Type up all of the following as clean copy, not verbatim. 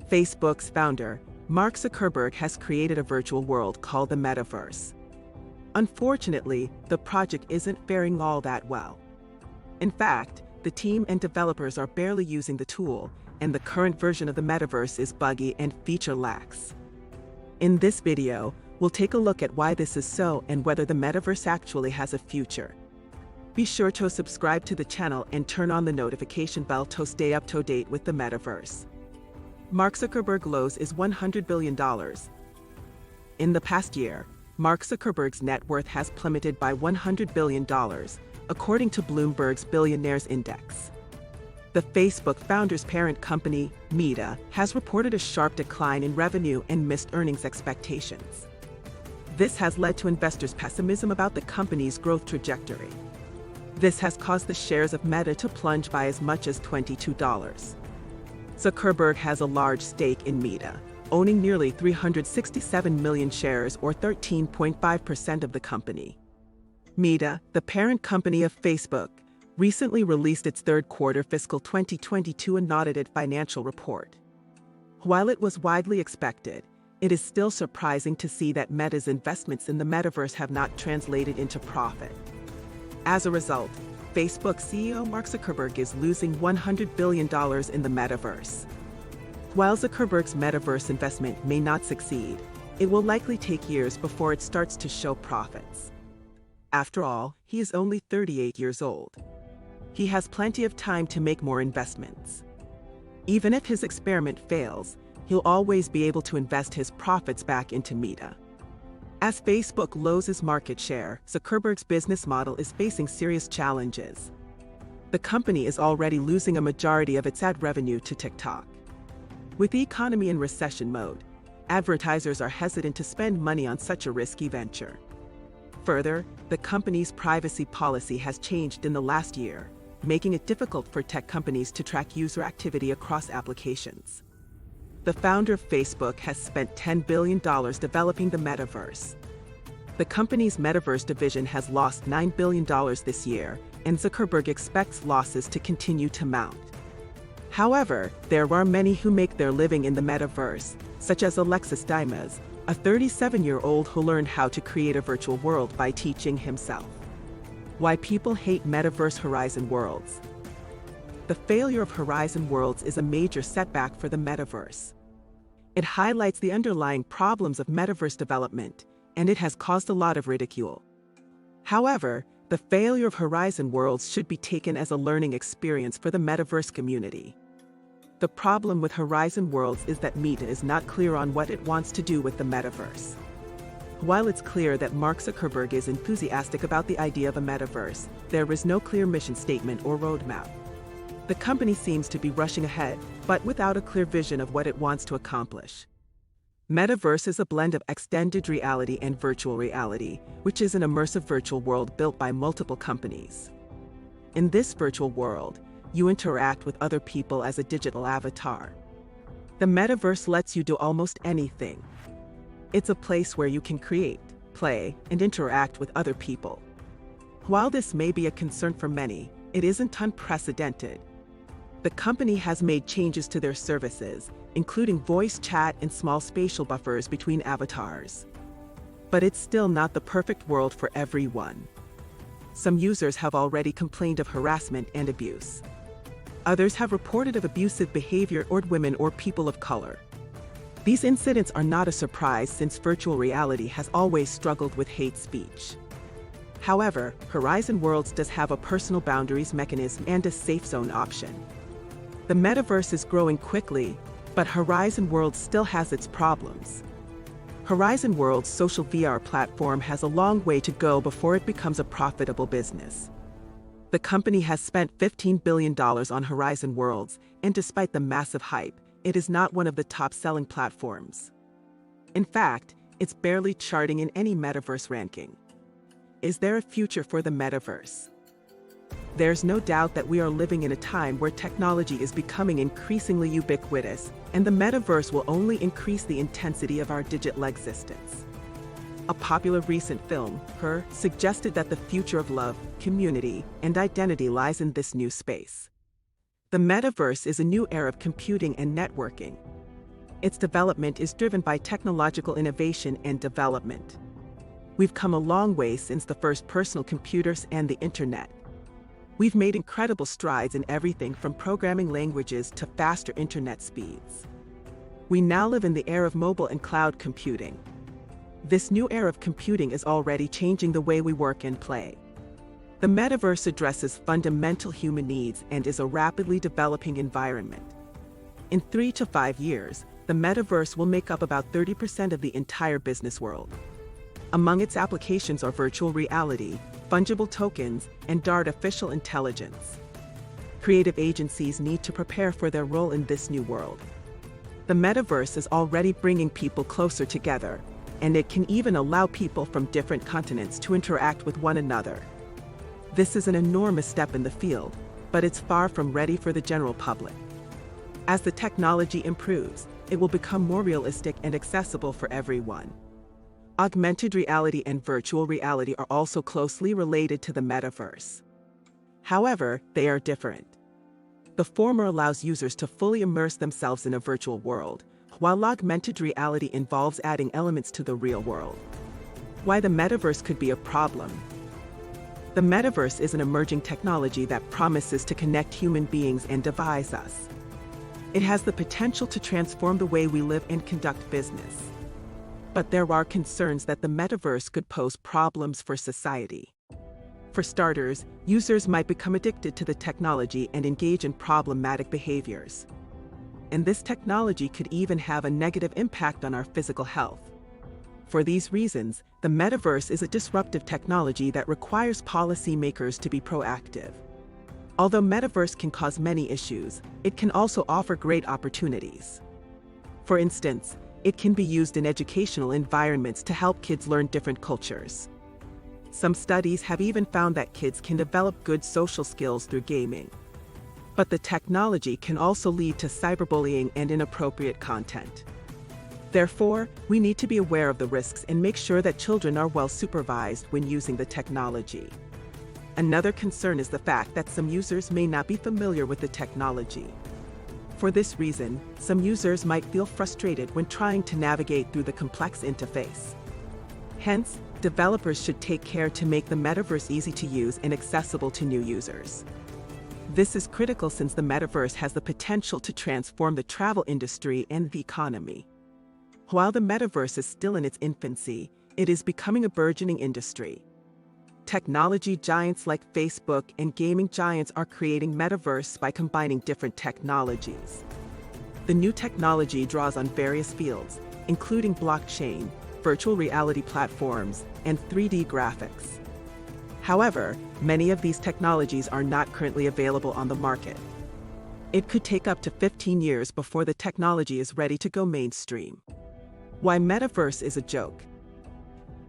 Facebook's founder, Mark Zuckerberg, has created a virtual world called the Metaverse. Unfortunately, the project isn't faring all that well. In fact, the team and developers are barely using the tool, and the current version of the Metaverse is buggy and feature-lax. In this video, we'll take a look at why this is so and whether the Metaverse actually has a future. Be sure to subscribe to the channel and turn on the notification bell to stay up to date with the Metaverse. Mark Zuckerberg lows is $100 billion. In the past year, Mark Zuckerberg's net worth has plummeted by $100 billion, according to Bloomberg's Billionaires Index. The Facebook founder's parent company, Meta, has reported a sharp decline in revenue and missed earnings expectations. This has led to investors' pessimism about the company's growth trajectory. This has caused the shares of Meta to plunge by as much as $22. Zuckerberg has a large stake in Meta, owning nearly 367 million shares or 13.5% of the company. Meta, the parent company of Facebook, recently released its third quarter fiscal 2022 unaudited financial report. While it was widely expected, it is still surprising to see that Meta's investments in the metaverse have not translated into profit. As a result, Facebook CEO Mark Zuckerberg is losing $100 billion in the metaverse. While Zuckerberg's metaverse investment may not succeed, it will likely take years before it starts to show profits. After all, he is only 38 years old. He has plenty of time to make more investments. Even if his experiment fails, he'll always be able to invest his profits back into Meta. As Facebook loses market share, Zuckerberg's business model is facing serious challenges. The company is already losing a majority of its ad revenue to TikTok. With the economy in recession mode, advertisers are hesitant to spend money on such a risky venture. Further, the company's privacy policy has changed in the last year, making it difficult for tech companies to track user activity across applications. The founder of Facebook has spent $10 billion developing the Metaverse. The company's Metaverse division has lost $9 billion this year, and Zuckerberg expects losses to continue to mount. However, there are many who make their living in the Metaverse, such as Alexis Dimas, a 37-year-old who learned how to create a virtual world by teaching himself. Why people hate Metaverse Horizon Worlds. The failure of Horizon Worlds is a major setback for the Metaverse. It highlights the underlying problems of Metaverse development, and it has caused a lot of ridicule. However, the failure of Horizon Worlds should be taken as a learning experience for the Metaverse community. The problem with Horizon Worlds is that Meta is not clear on what it wants to do with the Metaverse. While it's clear that Mark Zuckerberg is enthusiastic about the idea of a Metaverse, there is no clear mission statement or roadmap. The company seems to be rushing ahead, but without a clear vision of what it wants to accomplish. Metaverse is a blend of extended reality and virtual reality, which is an immersive virtual world built by multiple companies. In this virtual world, you interact with other people as a digital avatar. The Metaverse lets you do almost anything. It's a place where you can create, play, and interact with other people. While this may be a concern for many, it isn't unprecedented. The company has made changes to their services, including voice chat and small spatial buffers between avatars. But it's still not the perfect world for everyone. Some users have already complained of harassment and abuse. Others have reported of abusive behavior toward women or people of color. These incidents are not a surprise since virtual reality has always struggled with hate speech. However, Horizon Worlds does have a personal boundaries mechanism and a safe zone option. The Metaverse is growing quickly, but Horizon Worlds still has its problems. Horizon Worlds' social VR platform has a long way to go before it becomes a profitable business. The company has spent $15 billion on Horizon Worlds, and despite the massive hype, it is not one of the top-selling platforms. In fact, it's barely charting in any Metaverse ranking. Is there a future for the Metaverse? There's no doubt that we are living in a time where technology is becoming increasingly ubiquitous, and the Metaverse will only increase the intensity of our digital existence. A popular recent film, Her, suggested that the future of love, community, and identity lies in this new space. The Metaverse is a new era of computing and networking. Its development is driven by technological innovation and development. We've come a long way since the first personal computers and the internet. We've made incredible strides in everything from programming languages to faster internet speeds. We now live in the era of mobile and cloud computing. This new era of computing is already changing the way we work and play. The metaverse addresses fundamental human needs and is a rapidly developing environment. In 3 to 5 years, the metaverse will make up about 30% of the entire business world. Among its applications are virtual reality, fungible tokens, and artificial intelligence. Creative agencies need to prepare for their role in this new world. The metaverse is already bringing people closer together, and it can even allow people from different continents to interact with one another. This is an enormous step in the field, but it's far from ready for the general public. As the technology improves, it will become more realistic and accessible for everyone. Augmented reality and virtual reality are also closely related to the metaverse. However, they are different. The former allows users to fully immerse themselves in a virtual world, while augmented reality involves adding elements to the real world. Why the metaverse could be a problem? The metaverse is an emerging technology that promises to connect human beings and devise us. It has the potential to transform the way we live and conduct business. But there are concerns that the metaverse could pose problems for society. For starters, users might become addicted to the technology and engage in problematic behaviors. And this technology could even have a negative impact on our physical health. For these reasons, the metaverse is a disruptive technology that requires policymakers to be proactive. Although metaverse can cause many issues, it can also offer great opportunities. For instance, it can be used in educational environments to help kids learn different cultures. Some studies have even found that kids can develop good social skills through gaming. But the technology can also lead to cyberbullying and inappropriate content. Therefore, we need to be aware of the risks and make sure that children are well supervised when using the technology. Another concern is the fact that some users may not be familiar with the technology. For this reason, some users might feel frustrated when trying to navigate through the complex interface. Hence, developers should take care to make the metaverse easy to use and accessible to new users. This is critical since the metaverse has the potential to transform the travel industry and the economy. While the metaverse is still in its infancy, it is becoming a burgeoning industry. Technology giants like Facebook and gaming giants are creating metaverse by combining different technologies. The new technology draws on various fields, including blockchain, virtual reality platforms, and 3D graphics. However, many of these technologies are not currently available on the market. It could take up to 15 years before the technology is ready to go mainstream. Why metaverse is a joke?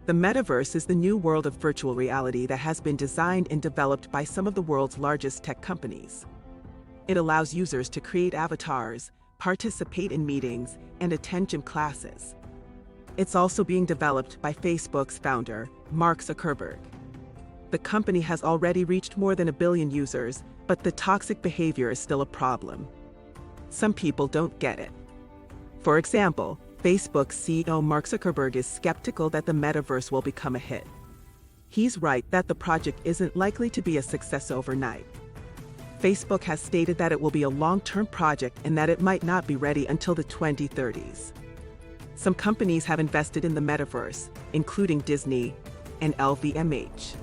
The metaverse is the new world of virtual reality that has been designed and developed by some of the world's largest tech companies. It allows users to create avatars, participate in meetings, and attend gym classes. It's also being developed by Facebook's founder, Mark Zuckerberg. The company has already reached more than 1 billion users, but the toxic behavior is still a problem. Some people don't get it. For example, Facebook's CEO Mark Zuckerberg is skeptical that the metaverse will become a hit. He's right that the project isn't likely to be a success overnight. Facebook has stated that it will be a long-term project and that it might not be ready until the 2030s. Some companies have invested in the metaverse, including Disney and LVMH.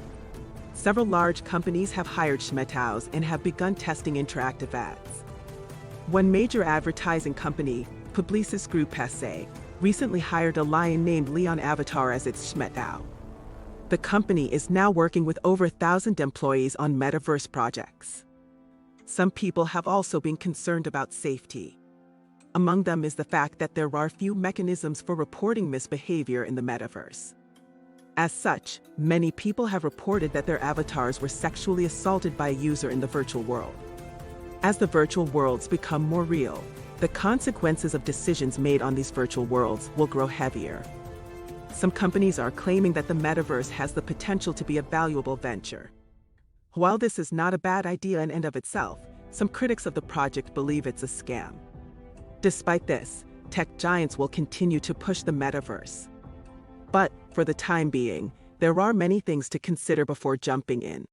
Several large companies have hired schmethows and have begun testing interactive ads. One major advertising company, Publicis Groupe, recently hired a lion named Leon Avatar as its schmethow. The company is now working with over 1,000 employees on metaverse projects. Some people have also been concerned about safety. Among them is the fact that there are few mechanisms for reporting misbehavior in the metaverse. As such, many people have reported that their avatars were sexually assaulted by a user in the virtual world. As the virtual worlds become more real, the consequences of decisions made on these virtual worlds will grow heavier. Some companies are claiming that the metaverse has the potential to be a valuable venture. While this is not a bad idea in and of itself, some critics of the project believe it's a scam. Despite this, tech giants will continue to push the metaverse. But, for the time being, there are many things to consider before jumping in.